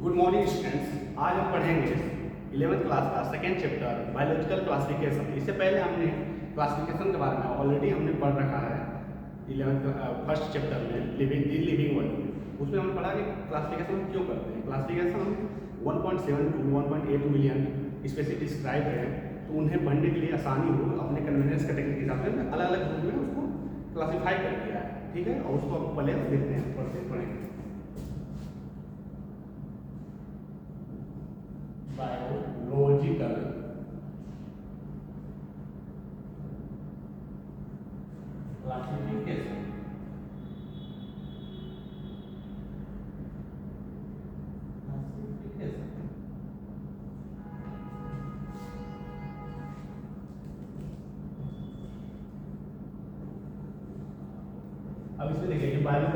Good morning students. आज हम पढ़ेंगे 11th क्लास का सेकेंड चैप्टर बायोलॉजिकल क्लासिफिकेशन। इससे पहले हमने क्लासिफिकेशन के बारे में ऑलरेडी हमने पढ़ रखा है 11th फर्स्ट चैप्टर में लिविंग वर्ल्ड में। उसमें हमने पढ़ा कि क्लासिफिकेशन क्यों करते हैं। Classification 1.7 to 1.8 million species describe है, तो उन्हें पढ़ने के लिए आसानी हो अपने कन्वीनियंस कैटेगरी के हिसाब से अलग अलग ग्रुप में उसको क्लासीफाई कर दिया है। ठीक है, और उसको पहले देखते हैं, पढ़ेंगे। Biological classification. अब इसमें देखिए कि बायो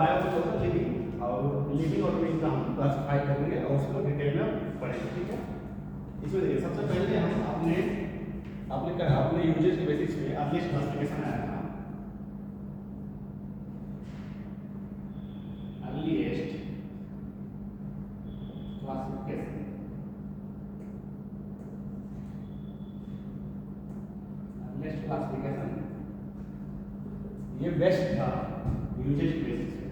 लिविंग और ऑर्गेनिज्म का हम क्लासिफाई करेंगे और उसको डिटेल में पढ़ेंगे। ठीक है, इसमें देखिए सबसे पहले हम अपने यूजेस के बेसिस पे अर्लीस्ट क्लासिफिकेशन आया था। अर्लीस्ट क्लासिफिकेशन ये बेस्ट था यूजेस के बेसिस पे,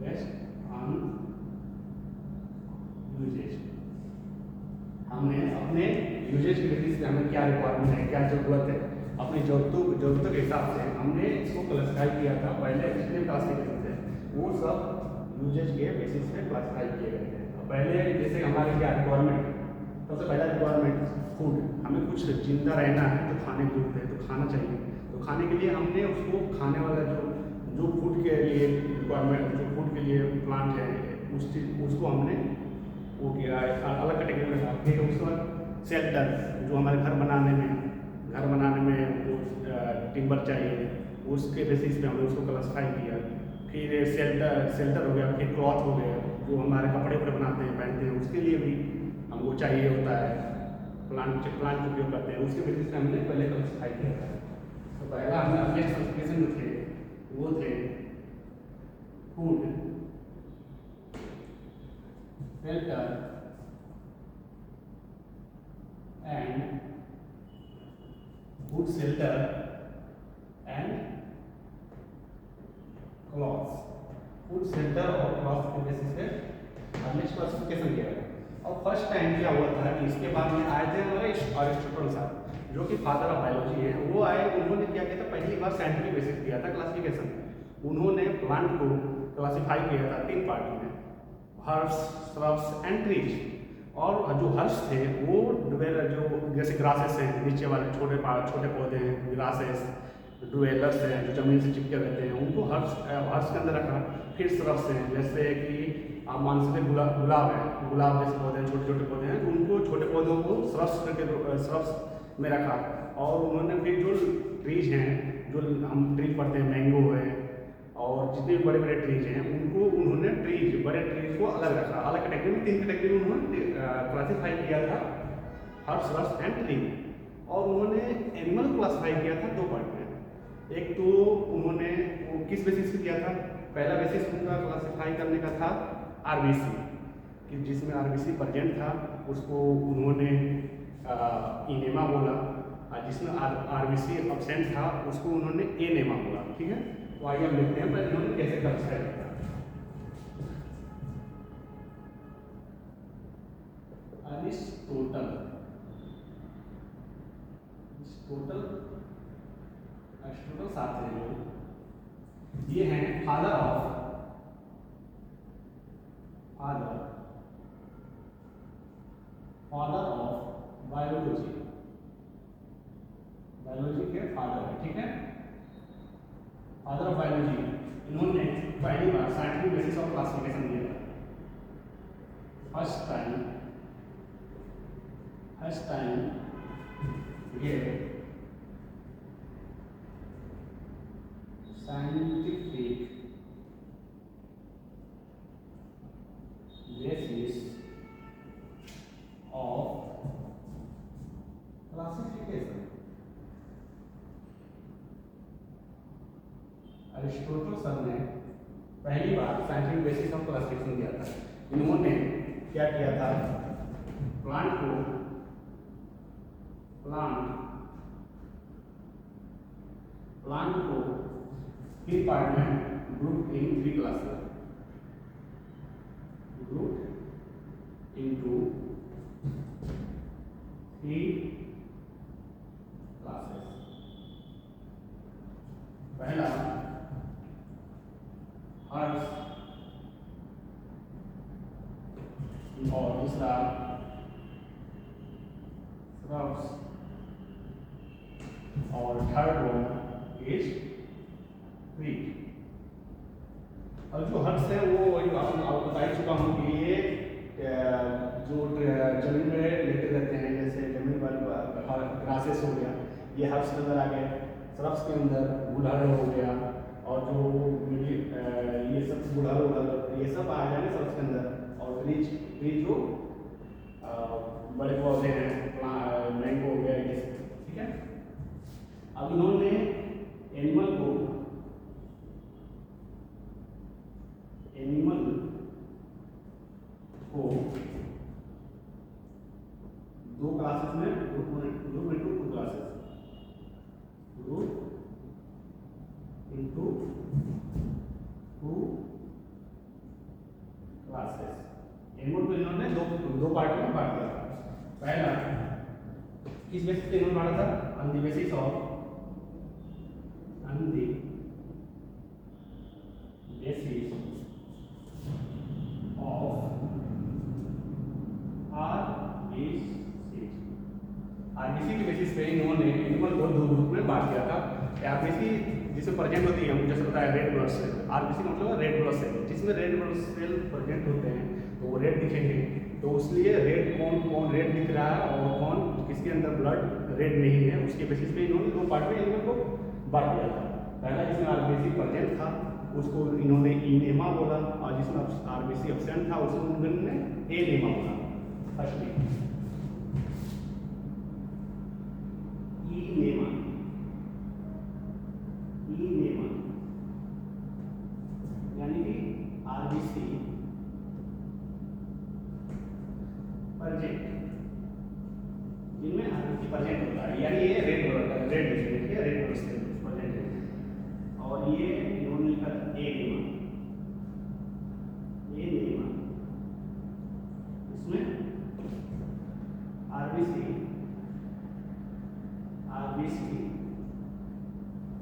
बेस्ट ऑन यूजेस। हमने अपने यूजेज के बेसिस पे हमें क्या रिक्वायरमेंट है, क्या ज़रूरत है, अपनी ज़रूरतों के हिसाब से हमने इसको क्लासिफाई किया था। पहले जितने क्लासिफिकेशन थे वो सब यूजेज के बेसिस पे क्लासिफाई किए गए थे। पहले जैसे हमारे क्या रिक्वायरमेंट, सबसे पहला रिक्वायरमेंट फूड, हमें कुछ जिंदा रहना है तो खाने की जरूरत है, तो खाना चाहिए। तो खाने के लिए हमने उसको खाने वाला जो फूड के लिए रिक्वायरमेंट, जो फूड के लिए प्लांट है उसको हमने वो किया अलग कैटेगरी में था। ठीक है, उसके बाद शेल्टर, जो हमारे घर बनाने में जो टिम्बर चाहिए उसके बेसिस पे हमने उसको क्लासिफाई किया। फिर शेल्टर हो गया, फिर क्लॉथ हो गया, जो हमारे कपड़े बनाते हैं पहनते हैं उसके लिए भी हमको चाहिए होता है, प्लांट उपयोग करते हैं, उसके बेसिस पे हमने पहले क्लासिफाई किया था। तो पहला हमने अपने क्लासिफिकेशन में थे वो थे food, shelter and food, shelter and clothes. Food, shelter और क्लॉथ्स के बेसिस पे हमने क्लासिफिकेशन किया है। और फर्स्ट टाइम क्या हुआ था कि इसके बाद में आए थे हमारे अरिस्टोटल साहब, जो कि फादर ऑफ बायोलॉजी है। वो आए, उन्होंने क्या किया था, पहली बार साइंटिफिक बेसिस किया था क्लासिफिकेशन। उन्होंने प्लांट को क्लासिफाई किया था 3 पार्ट में, हर्ब्स, श्रब्स एंड ट्रीज। और जो हर्ब्स थे वो जो जैसे ग्रासेस हैं, नीचे वाले छोटे पौधे हैं, ग्रासेस, ड्वेलर्स हैं जो जमीन से चिपके रहते हैं, उनको हर्ब्स के अंदर रखा। फिर श्रब्स हैं, जैसे कि आप मान सकते गुलाब है, गुलाब जैसे पौधे हैं, छोटे पौधे हैं, तो उनको छोटे पौधों को श्रब्स में रखा। और उन्होंने फिर जो ट्रीज हैं, जो हम ट्रीज पढ़ते हैं, मैंगो है और जितने भी बड़े ट्रीज हैं उन्होंने बड़े ट्रीज को अलग रखा, अलग कैटेगरी में, 3 कैटेगरी में उन्होंने क्लासिफाई किया था, हर्ब्स, श्रब्स एंड ट्री। और उन्होंने एनिमल क्लासिफाई किया था 2 पार्ट में। एक तो उन्होंने वो किस बेसिस पे किया था, पहला बेसिस उनका क्लासिफाई करने का था आरबीसी, कि जिसमें आरबीसी प्रेजेंट था उसको उन्होंने इनेमा बोला, और जिसमें आरबीसी एब्सेंट था उसको उन्होंने एनेमा बोला। ठीक है, तो आइए हम देखते हैं पहले उन्होंने कैसे क्लासिफाई किया। अरिस्टोटल साथ हैं जो, ये हैं फादर ऑफ बायोलॉजी के फादर है। ठीक है, फादर ऑफ बायोलॉजी। इन्होंने पहली बार साइंटिफिक बेसिस ऑफ क्लासिफिकेशन दिया था। फर्स्ट टाइम ये scientific basis of classification. Aristotle sir ने पहली बार साइंटिफिक बेसिस ऑफ क्लासिफिकेशन दिया था। इन्होंने क्या किया था, प्लांट को 3 पार्ट में group in 3 classes, group into 3 classes. पहला हर्ब्स और दूसरा श्रब्स और थर्ड वन इज ट्री। और जो हर्ब्स है वो वही आपको बता ही चुका हूँ कि ये जो जमीन में लेटे रहते हैं, जैसे जमीन वाली ग्रासेस हो गया, ये हर्ब्स के अंदर आ गए। श्रब्स के अंदर गुड़हल हो गया, और जो ये सब गुड़हल ये सब आ जाएंगे श्रब्स के अंदर। और ट्रीज जो बड़े पौधे हैं, मैंगो हो गया, ये सब, ठीक है। अब इन्होंने एनिमल को 2 क्लासेस में group into 2 classes, group into 2 classes. Animal को इन्होंने दो पार्ट में बांट दिया। पहला किस बेसिस पे इन्होंने बांटा था, on the basis of RBC के बेसिस पे इन्होंने एनिमल को 2 ग्रुप में बांट दिया था। आरबीसी जिसमें प्रेजेंट होती है, मुझे बताया रेड ब्लड सेल। आरबीसी का मतलब रेड ब्लड सेल, जिसमें रेड ब्लड सेल प्रेजेंट होते हैं तो वो रेड दिखेंगे। तो इसलिए रेड कौन रेड दिख रहा है और कौन किसके अंदर ब्लड रेड नहीं है, उसके बेसिस पे इन्होंने 2 पार्ट में एनिमल को बांट दिया था। पहला जिसमें आरबीसी प्रेजेंट था उसको इन्होंने इनेमा बोला, और जिसमें आरबीसी एब्सेंट था उसको उन्होंने एनेमा बोला। फर्स्ट इनेमा यानी कि आरबीसी प्रेजेंट, जिनमें आरबीसी प्रेजेंट होता है, यानी ये रेड ब्लड सेल प्रेजेंट है। और ये इन्होंने लिखा एनेमा, इसमें आरबीसी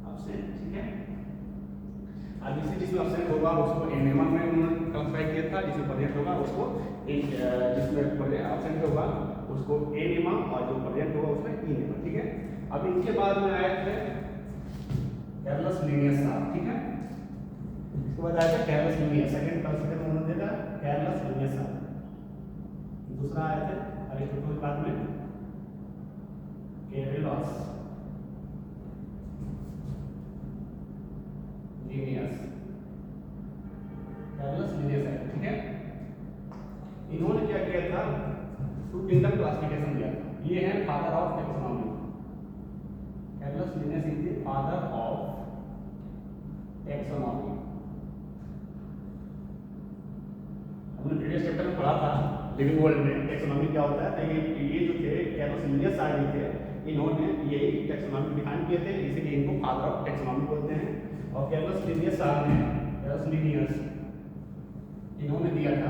एब्सेंट, ठीक है। आरबीसी जिसमें एब्सेंट होगा उसको एनेमा में उन्होंने क्लासिफाई किया था, जिसमें प्रेजेंट होगा उसको जिसमें एब्सेंट होगा उसको एनेमा, और जो प्रेजेंट होगा उसमें इनेमा, ठीक है। अब इनके बाद में आए थे कैरलस लिनियस साहब, ठीक है। इसके बाद आया था कैरलस लिनियस, सेकंड क्लासिफिकेशन उन्होंने दिया कैरलस लिनियस साहब। दूसरा आए थे अरिस्टोटल के बाद में कैरलस लिनियस है, ठीक है। इन्होंने क्या किया था, 2 किंगडम क्लासिफिकेशन दिया था। ये है father of taxonomy, Carlos Linnaeus is the father of taxonomy. हमने प्रीवियस चैप्टर में पढ़ा था लिविंग वर्ल्ड में टैक्सोनॉमी क्या होता है। तो ये जो थे कैरलस लिनियस आए थे, इन्होंने यही टैक्सोनॉमी डिफाइन किए थे, इसीलिए इनको फादर ऑफ टैक्सोनॉमी बोलते हैं। और कैरलस लिनियस साहब ने इन्होंने दिया था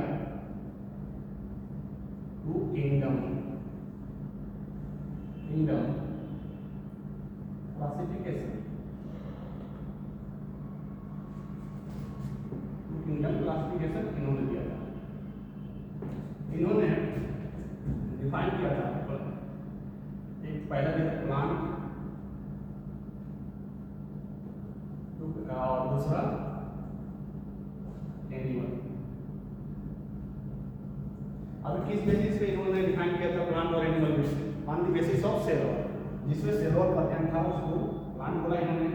2 किंगडम क्लासिफिकेशन, इन्होंने दिया था। इन्होंने डिफाइन किया था, एक पहला दिया प्लांट और दूसरा एनिमल। अब किस बेसिस पे इन्होंने डिफाइन किया था प्लांट और animal basis, on the basis of cell wall, जिसमें सेल वॉल प्रेजेंट था उसको प्लांट बोला इन्होंने,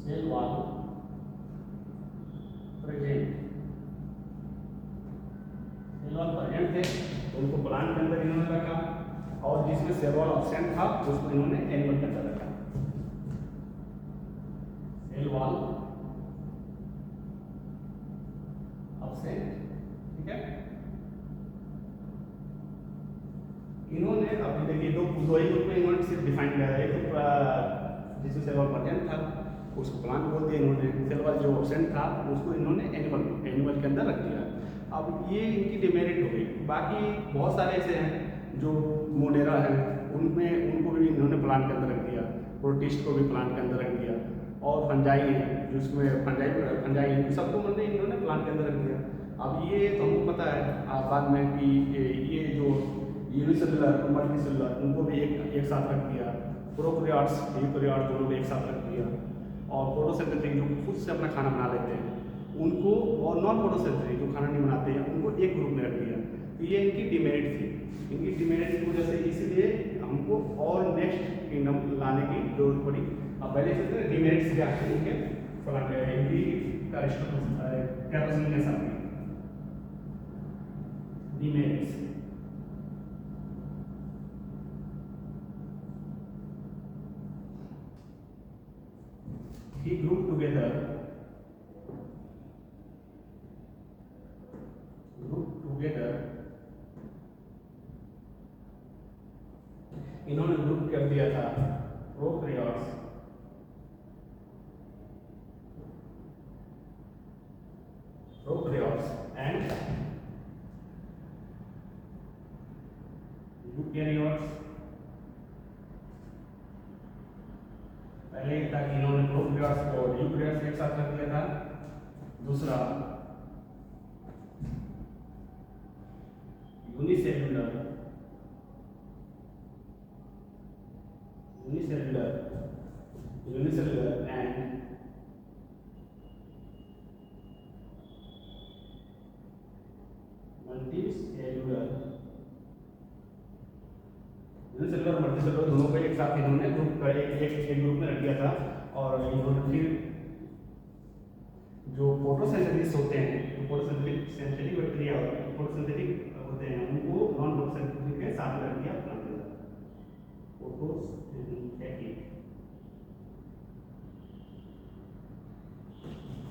cell wall present, cell wall present थे तो उनको प्लांट के अंदर इन्होंने रखा, और जिसमें सेल वॉल एब्सेंट था उसको इन्होंने एनिमल के अंदर रखा। सेल वॉल एब्सेंट ये दो ही ग्रुप में इन्होंने सिर्फ डिफाइन किया है। एक तो जिसमें सेल वॉल प्रेजेंट था उसको प्लांट बोल दिया इन्होंने, सेल वॉल जो एब्सेंट था उसको इन्होंने एनिमल के अंदर रख दिया। अब ये इनकी डिमेरिट हो गई। बाकी बहुत सारे ऐसे हैं जो मोनेरा है, उनमें उनको भी इन्होंने प्लांट के अंदर रख दिया, प्रोटिस्ट को भी प्लांट के अंदर रख दिया, और फंजाई है जिसमें फंजाई सबको मतलब इन्होंने प्लांट के अंदर रख दिया। अब ये तो हमको पता है बाद में कि ये जो यूनिसेलुलर मल्टीसेलुलर उनको भी एक साथ रख दिया, प्रोकैरियोट्स यूकैरियोट्स दोनों को एक साथ रख दिया, और फोटोसिंथेटिक जो खुद से अपना खाना बना लेते हैं उनको, और नॉन फोटोसिंथेटिक जो खाना नहीं बनाते हैं उनको एक ग्रुप में रख दिया। तो ये इनकी डिमेरिट थी। इनकी डिमेरिट की वजह से इसलिए हमको और नेक्स्ट किंगडम लाने की जरूरत पड़ी। अब पहले से डिमेरिट्स क्या है इनके कैरोसिन के साथ डिमेरिट्स he grouped together इन्होंने ग्रुप कर दिया था प्रोकैरियोट्स एंड यूकैरियोट्स। पहले था कि इन्होंने प्रोकैरियोट्स को यूकैरियोट्स एक साथ रख दिया था। दूसरा यूनिसेल्युलर एंड मल्टीसेल्युलर दोनों को एक साथ इन्होंने एक ग्रुप में रख दिया था। और इन्होंने फिर जो फोटोसिंथेसिस होते हैं, फोटोसिंथेटिक बैक्टीरिया फोटोसिंथेटिक होते हैं उनको नॉन फोटोसिंथेटिक के साथ में रख दिया प्लांट के अंदर। फोटोसिंथेटिक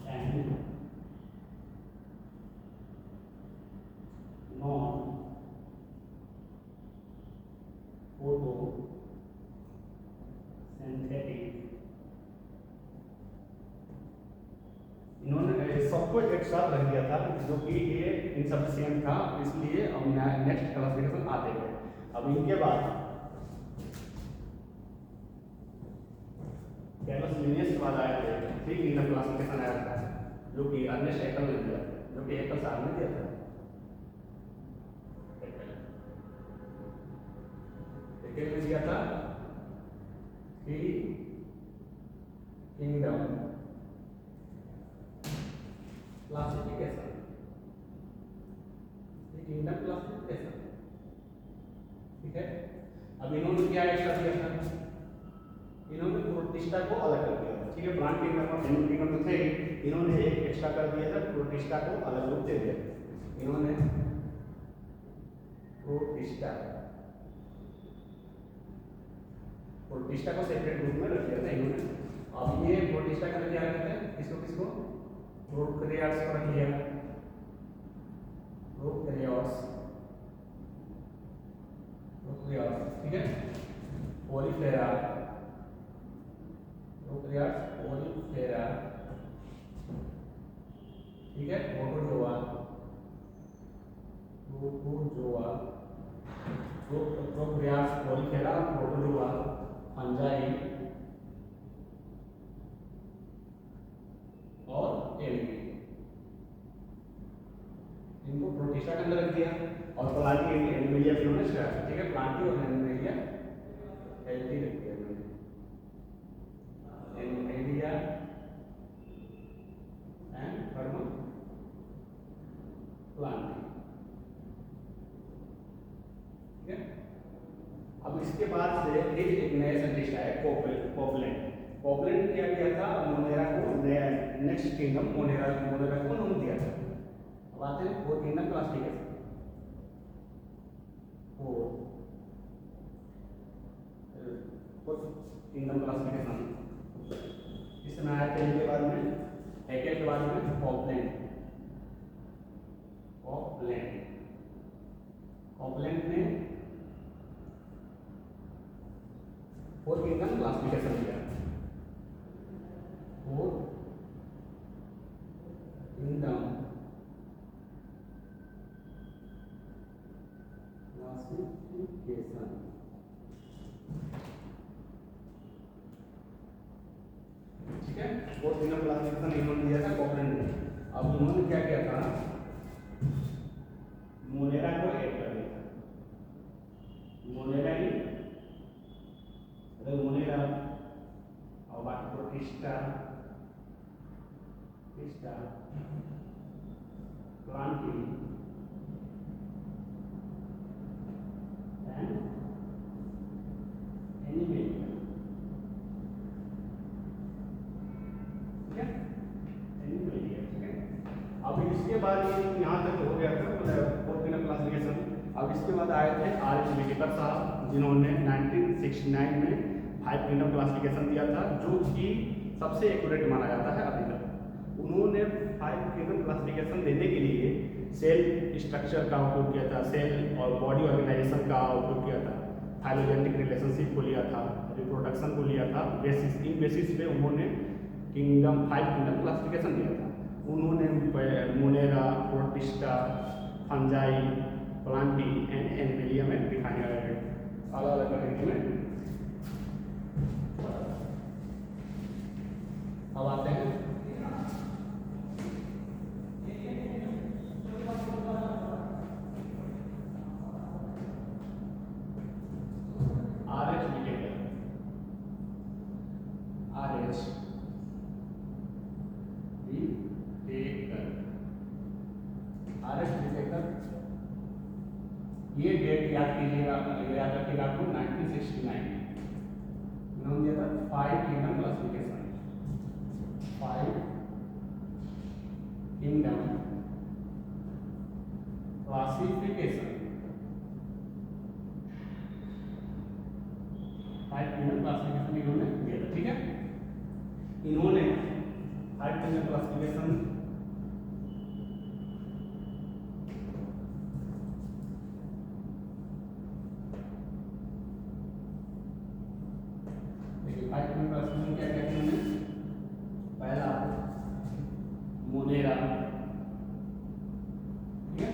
एंड नॉन फोटोसिंथेटिक इन्होंने सबको एक साथ रख दिया था, जो कि ये इनसफिशिएंट था, इसलिए अब नेक्स्ट क्लासिफिकेशन आते गए। अब इनके बाद कैलस लिनियस के बाद आए थे थ्री किंगडम क्लासिफिकेशन आया था, जो कि अर्नेस्ट हैकेल ने दिया था, जो कि हैकेल साहब ने दिया था। हैकेल ने दिया था थ्री किंगडम क्लासिफिकेशन, ठीक है। अब इन्होंने क्या एक्स्ट्रा दिया था, इन्होंने प्रोटिस्टा को अलग कर दिया था, ठीक है। प्लांट किंगडम और एनिमल किंगडम में थे, इन्होंने एक एक्स्ट्रा कर दिया था, प्रोटिस्टा को अलग रूप दे दिया। इन्होंने प्रोटिस्टा को सेपरेट ग्रुप में रख दिया था इन्होंने। अब ये प्रोटिस्टा का क्या रखते हैं, किसको प्रोकैरियोट्स को रख लिया, प्रोकैरियोट्स, ठीक है। पोलीफेरा ठीक है। प्रोटोजोआ प्रोकैरियोट्स, पोलीफेरा, प्रोटोजोआ, फंजाई और एल्गी, इनको प्रोटिस्टा के अंदर रख दिया। और प्लांटी एनिमेलिया भी उन्होंने स्टार्ट, ठीक है। प्लांटी और एनिमेलिया एल्गी रख दिया उन्होंने, एनिमेलिया एंड थर्मल प्लांटी, ठीक है। अब इसके बाद से एक नया साइंटिस्ट आया कोपलैंड ने क्या किया था, मोनेरा को नेक्स्ट किंगडम मोनेरा को उन्होंने दिया था। अब आते हैं वो किंगडम क्लासिफिकेशन, किंगडम क्लासिफिकेशन इसमें आया था। इनके बाद में हैकेल के बाद में कोपलैंड ने क्लासिफिकेशन दिया, फोर किंगडम क्लासिफिकेशन। ठीक है, फोर किंगडम क्लासिफिकेशन इन्होंने दिया था कॉकरेन ने। अब उन्होंने क्या किया था, मोनेरा को ऐड कर दिया था। मोनेरा ही मोनेरा और बाकी प्रोटिस्टा प्लांटी एंड एनिमेलिया। ठीक है, एनिमेलिया। ठीक है, अब इसके बाद ये यहाँ तक हो गया था मतलब फोर किंगडम क्लासिफिकेशन। अब इसके बाद आए थे R.H. विटेकर साहब, जिन्होंने 1969 में फाइव किंगडम क्लासिफिकेशन दिया था, जो कि सबसे एक्यूरेट माना जाता है अभी तक। उन्होंने फाइव किंगडम क्लासिफिकेशन देने के लिए सेल स्ट्रक्चर का उपयोग किया था, सेल और बॉडी ऑर्गेनाइजेशन का उपयोग किया था, फाइलोजेनेटिक रिलेशनशिप को लिया था, रिप्रोडक्शन को लिया था। बेसिस इन बेसिस पे उन्होंने फाइव किंगडम क्लासिफिकेशन दिया था। उन्होंने Monera, protista, fungi, Plantae and animalia में डिफाइन अलग अलग कैटेगरी में। अब आते हैं R.H. विटेकर। R.H. विटेकर, ये डेट याद कीजिएगा, याद रखिएगा आपको 1969 उन्होंने दिया था five kingdom classification. Five kingdom classification, five kingdom classification इन्होंने दिया था। ठीक है, इन्होंने फाइव किंगडम क्लासिफिकेशन क्या क्या किया? पहला मोनेरा, ठीक है,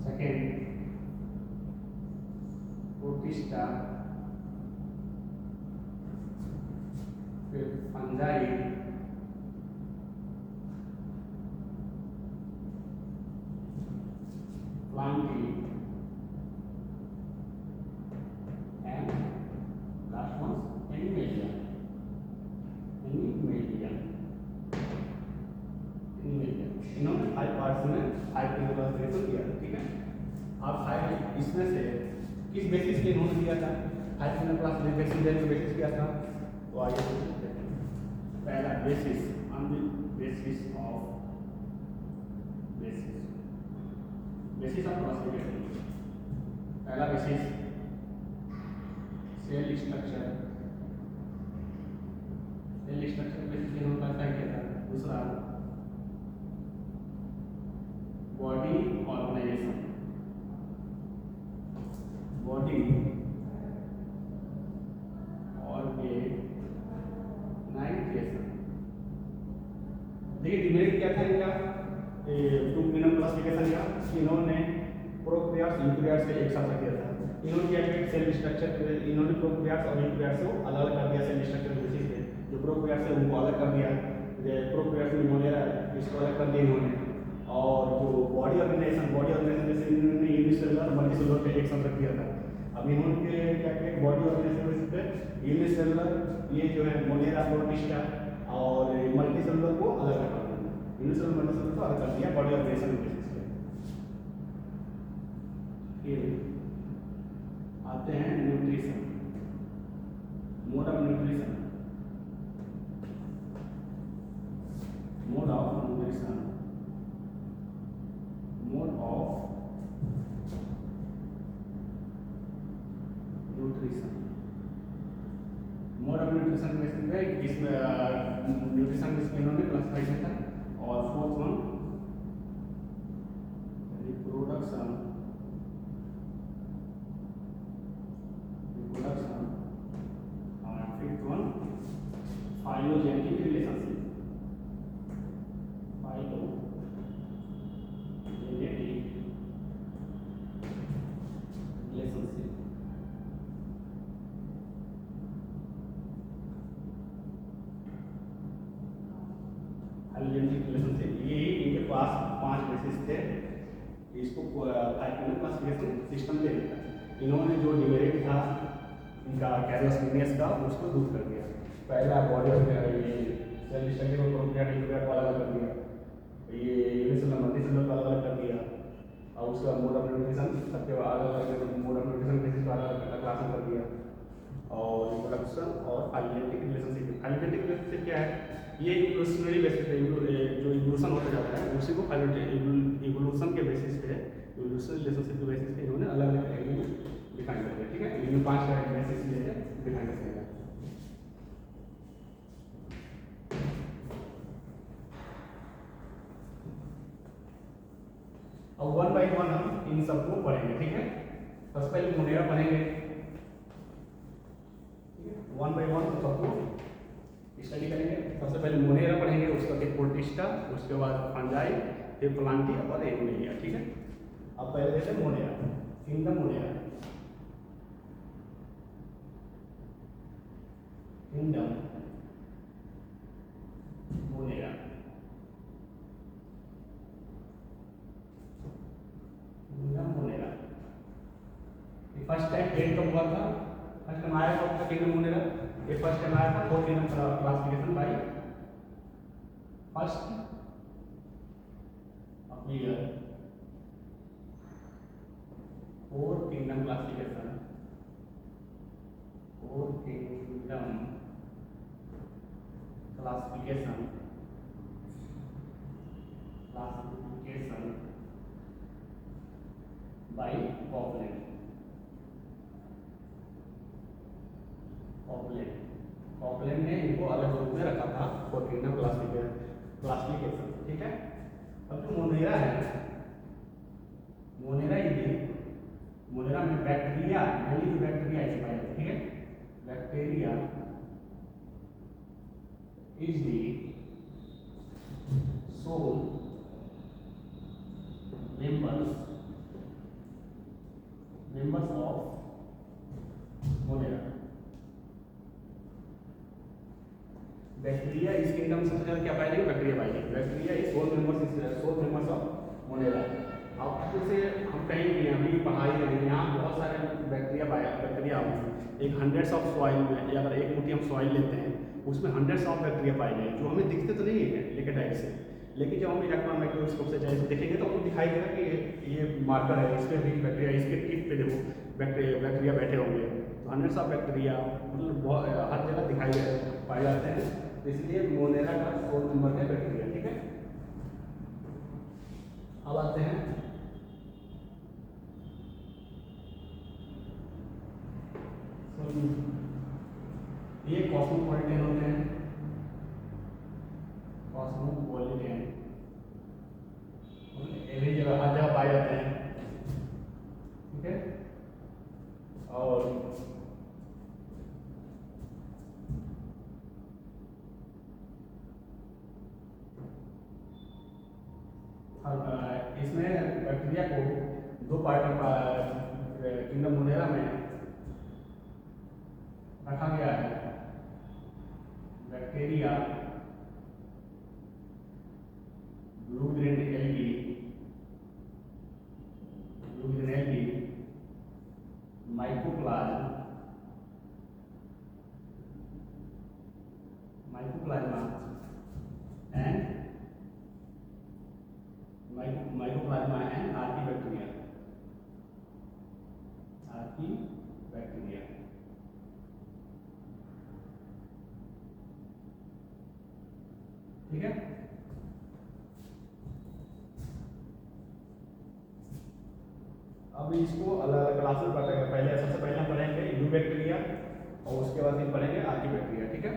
सेकेंड प्रोटिस्टा, फिर fungi, Plantae and last one animalia. इन्होंने फाइव पार्ट्स में फाइव किंगडम क्लासिफिकेशन दिया था। ठीक है, अब फाइव इसमें से किस बेसिस पे इन्होंने दिया था? फाइव किंगडम क्लासिफिकेशन देने का बेसिस क्या था? तो आइए देखते हैं। पहला basis, on the basis of classification. पहला बेसिस सेल स्ट्रक्चर बेसिस पे इन्होंने क्या किया था? दूसरा बॉडी ऑर्गेनाइजेशन, देखिए डिमेरिट क्या था इनका, टू किंगडम क्लासिफिकेशन का, इन्होंने प्रोकैरियोट्स यूकैरियोट्स से एक साथ रख दिया था। इन्होंने क्या किया, सेल स्ट्रक्चर इन्होंने प्रोकैरियोट्स और यूकैरियोट्स को अलग अलग कर दिया सेल स्ट्रक्चर के बेसिस पे। जो प्रोकैरियोट्स है उनको अलग कर दिया, प्रोकैरियोट्स में मोनेरा इसको अलग कर दिया इन्होंने। और जो बॉडी ऑर्गेनाइजेशन जैसे इन्होंने यूनिसेलुलर मल्टीसेलुलर पे एक साथ रख दिया था। अब इन्होंने क्या किया, बॉडी ऑर्गेनाइजेशन बेसिस पे यूनिसेलुलर ये जो है मोनेरा, प्रोटिस्टा और मल्टीसेलुलर को अलग कर दिया, यूनिसेलुलर मल्टीसेलुलर को अलग कर दिया बॉडी ऑर्गेनाइजेशन बेसिस पे। फिर आते हैं nutrition, mode of nutrition, mode of nutrition में इसमें न्यूट्रिशन में इन्होंने क्लासिफाई किया था। और fourth one reproduction and phylogenetic relationship, phylogenetic relationship. Phylogenetic relationship ये इनके पास 5 बेसिस थे, इसको फाइलोजेनेटिक क्लासिफिकेशन सिस्टम दे दिया। इन्होंने जो डिमेरिट था इनका कैरियोस्टिनियस का उसको दूर कर दिया। पहला बॉडी ऑफ ये सेल स्ट्रक्चर को प्रोकैरियोट को अलग कर दिया, ये यूनिसेलुलर मल्टीसेलुलर को अलग कर दिया, और उसका मोड ऑफ न्यूट्रिशन सबके अलग अलग मोड ऑफ न्यूट्रिशन बेसिस पर अलग क्लास में कर दिया। और रिप्रोडक्शन और फाइलोजेनेटिक रिलेशनशिप, फाइलोजेनेटिक रिलेशनशिप क्या है? ये इवोल्यूशनरी बेसिस पे जो इवोल्यूशन होता जाता है उसी को इवोल्यूशन के बेसिस पे, इवोल्यूशनरी रिलेशनशिप के बेसिस पे इन्होंने अलग अलग कैटेगरी में डिफाइन कर दिया। ठीक है, इन्होंने 5 बेसिस लिए डिफाइन कर दिया। और 1 बाई 1 हम इन सबको पढ़ेंगे। ठीक है, सबसे पहले मोनेरा पढ़ेंगे। 1 बाई 1 सबको स्टडी करेंगे। सबसे पहले मोनेरा पढ़ेंगे, उसके बाद प्रोटिस्टा, उसके बाद फंजाई, फिर प्लांटिया और एनिमेलिया। ठीक है, अब पहले देखते हैं Monera, kingdom Monera. Kingdom Monera, kingdom Monera. First time date कब हुआ था? फर्स्ट टाइम आया कब था किंगडम मोनेरा? ये फर्स्ट टाइम आया था 4 kingdom classification by first appear 4 kingdom classification, 4 kingdom classification by populate. पॉपुलेट ने इनको अलग रूप में रखा था 4 किंगडम क्लासिफिकेशन। ठीक है, अब जो मोनेरा है, मोनेरा मोनेरा में बैक्टीरिया, मेनली जो बैक्टीरिया ऐसे पाए जाते हैं। ठीक है, bacteria is the sole members of Monera. Bacteria इस किंगडम में सबसे ज्यादा क्या पाएंगे? बैक्टीरिया पाएंगे। Bacteria is sole members of Monera. अब जैसे हम कहीं भी अभी पढ़ाई करेंगे, यहाँ बहुत सारे बैक्टीरिया एक 100 ऑफ सॉइल में, या अगर एक मुट्ठी हम सॉइल लेते हैं उसमें 100 ऑफ बैक्टीरिया पाए जाएंगे, जो हमें दिखते तो नहीं है लेकिन डायरेक्ट से, लेकिन जब हम इलेक्ट्रॉन माइक्रोस्कोप से चाहे देखेंगे तो हमको दिखाई देगा कि ये मार्कर है, इस पर भी बैक्टीरिया, इसके टिप पे देखो बैक्टीरिया बैठे होंगे। तो 100 ऑफ बैक्टीरिया मतलब हर जगह पाए जाते हैं, तो इसलिए मोनेरा का 4 नंबर है बैक्टीरिया। ठीक है, अब आते हैं ये कॉस्मोपॉलिटन होते हैं, कॉस्मोपॉलिटन हर जगह पाए जाते हैं। ठीक है, और इसमें बैक्टीरिया को 2 पार्ट किंगडम मोनेरा में रखा गया है। Bacteria blue grain algae, mycoplasma and archaebacteria। ठीक है, अब इसको अलग अलग क्लास में पढ़ेंगे। पहले सबसे पहले हम पढ़ेंगे यूबैक्टीरिया और उसके बाद फिर पढ़ेंगे आर्किबैक्टीरिया। ठीक है,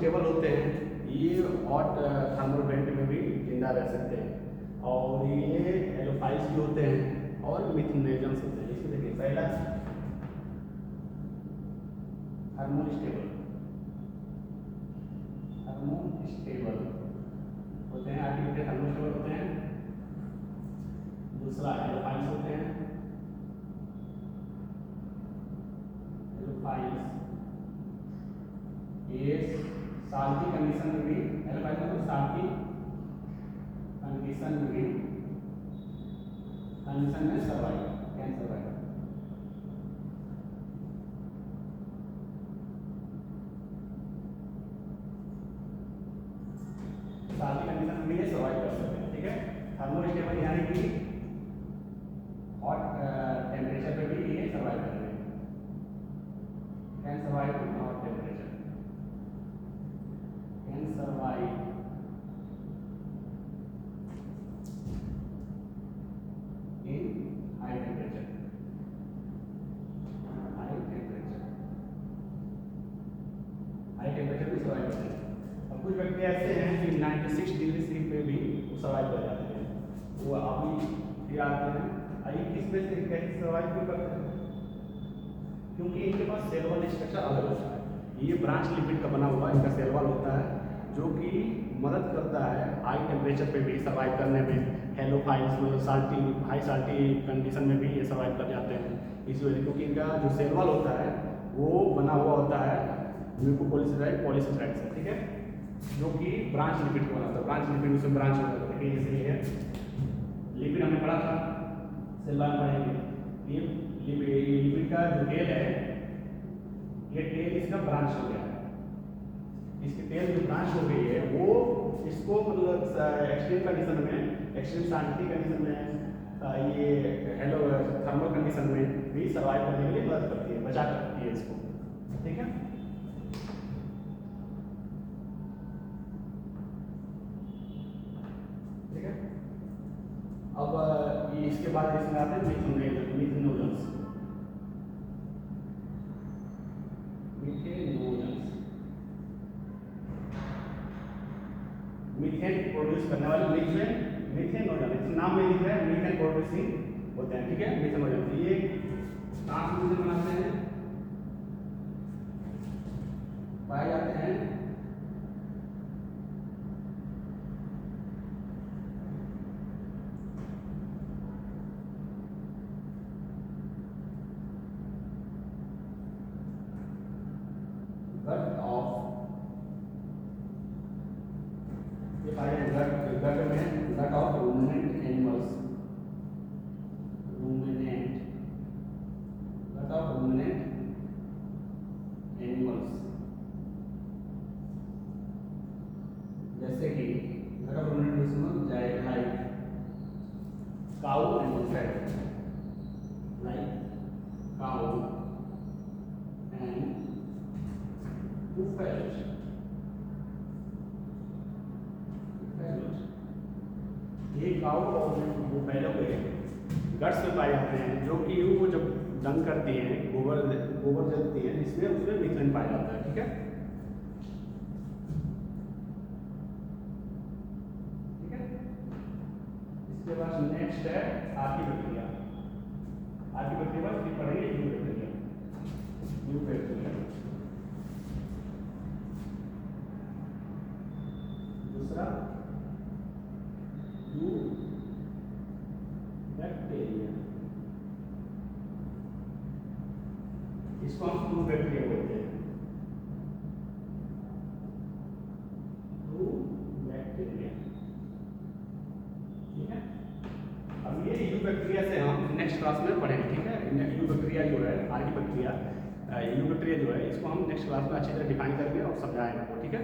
स्टेबल होते हैं ये हॉट थर्मल वेंट में भी जिंदा रह सकते हैं। और ये हेलोफाइल्स भी होते हैं और मिथुनेजम्स होते हैं। इसमें देखिए पहला थर्मोस्टेबल होते हैं, आर्टिफिशियल थर्मोस्टेबल होते हैं। दूसरा हेलोफाइल्स होते हैं, हेलोफाइल्स ये साल्टी कंडीशन में भी, हेलोफाइल्स मतलब साल्टी कंडीशन में survive can survive. Salty condition में ये सर्वाइव कर सकते हैं, ठीक है। थर्मोस्टेबल यानी कि हॉट टेम्परेचर पे भी ये सर्वाइव कर रहे हैं, can survive in hot temperature, can survive in high temperature, high temperature भी सर्वाइव करते हैं। और कुछ व्यक्ति ऐसे हैं कि 96 डिग्री सी पे भी सर्वाइव कर जाते हैं, वो अभी फिर आते हैं। आइए किसमें से कैसे सर्वाइव क्यों करते हैं? क्योंकि इनके पास सेल वॉल स्ट्रक्चर अलग होता है। ये ब्रांच लिपिड का बना हुआ इनका सेल वॉल होता है जो कि मदद करता है हाई टेम्परेचर पे भी सर्वाइव करने में। हेलोफाइल्स मतलब साल्टी हाई साल्टी कंडीशन में भी ये सर्वाइव कर जाते हैं इस वजह से, क्योंकि इनका जो सेल वॉल होता है वो बना हुआ होता है म्यूकोपॉलीसेकेराइड पॉलीसेकेराइड से, ठीक है, जो कि ब्रांच लिपिड को बनाता है। ब्रांच लिपिड उसमें ब्रांच हो जाता है, जैसे ये है लिपिड हमने पढ़ा था सेल वॉल पढ़ेंगे। ये लिपिड का जो टेल है, ये टेल इसका ब्रांच हो गया है, इसकी टेल जो ब्रांच हो गई है वो इसको मतलब एक्सट्रीम कंडीशन में, एक्सट्रीम साल्टी कंडीशन में, ये हेलो थर्मल कंडीशन में भी सर्वाइव करने के लिए मदद करती है, बचा करती है इसको, ठीक है। ठीक है, अब ये इसके बाद इसमें आते हैं मिथेनोजन्स। मीथेन प्रोड्यूस करने वाले मिथेनोजन, नाम में लिख रहा है मीथेन प्रोड्यूसिंग होते हैं, ठीक है। मिथेनोजन ये ट्रांसमिशन बनाते हैं, पाए जाते हैं गट ऑफ, ये पाए गट में, gut of ruminant animals, gut of ruminant animals, जैसे कि gut of ruminant animals like cow and buffet, like cow and buffet. ये काऊ और बुफेलो के गट्स में पाए जाते हैं, जो कि वो जब डंक करती हैं, गोबर जलती हैं, इसमें उसमें मीथेन पाया जाता है, ठीक है। ठीक है, इसके बाद नेक्स्ट है आर्की बैक्टीरिया। आर्की बैक्टीरिया बाद पढ़ेंगे यू बैक्टीरिया। दूसरा यू बैक्टीरिया, इसको हम ट्रू बैक्टीरिया बोलते हैं, ट्रू बैक्टीरिया, ठीक है। अब ये यू बैक्टीरिया से हम नेक्स्ट क्लास में पढ़ेंगे, ठीक है। यू बैक्टीरिया जो है, आर्की बैक्टीरिया, यू बैक्टीरिया जो है, इसको हम नेक्स्ट क्लास में अच्छी तरह डिफाइन करके और समझाएंगे, ठीक है।